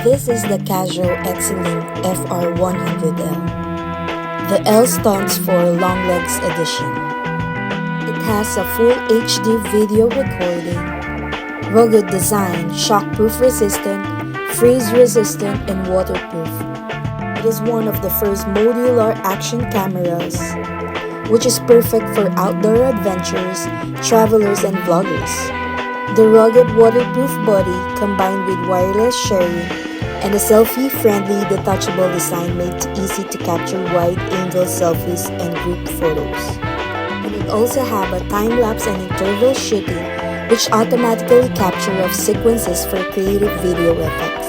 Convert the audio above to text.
This is the Casio Exilim FR100L. The L stands for Long Legs Edition. It has a full HD video recording, rugged design, shockproof resistant, freeze resistant, and waterproof. It is one of the first modular action cameras, which is perfect for outdoor adventures, travelers, and vloggers. The rugged waterproof body combined with wireless sharing and a selfie-friendly detachable design made it easy to capture wide-angle selfies and group photos. And it also have a time-lapse and interval shooting which automatically capture of sequences for creative video effects.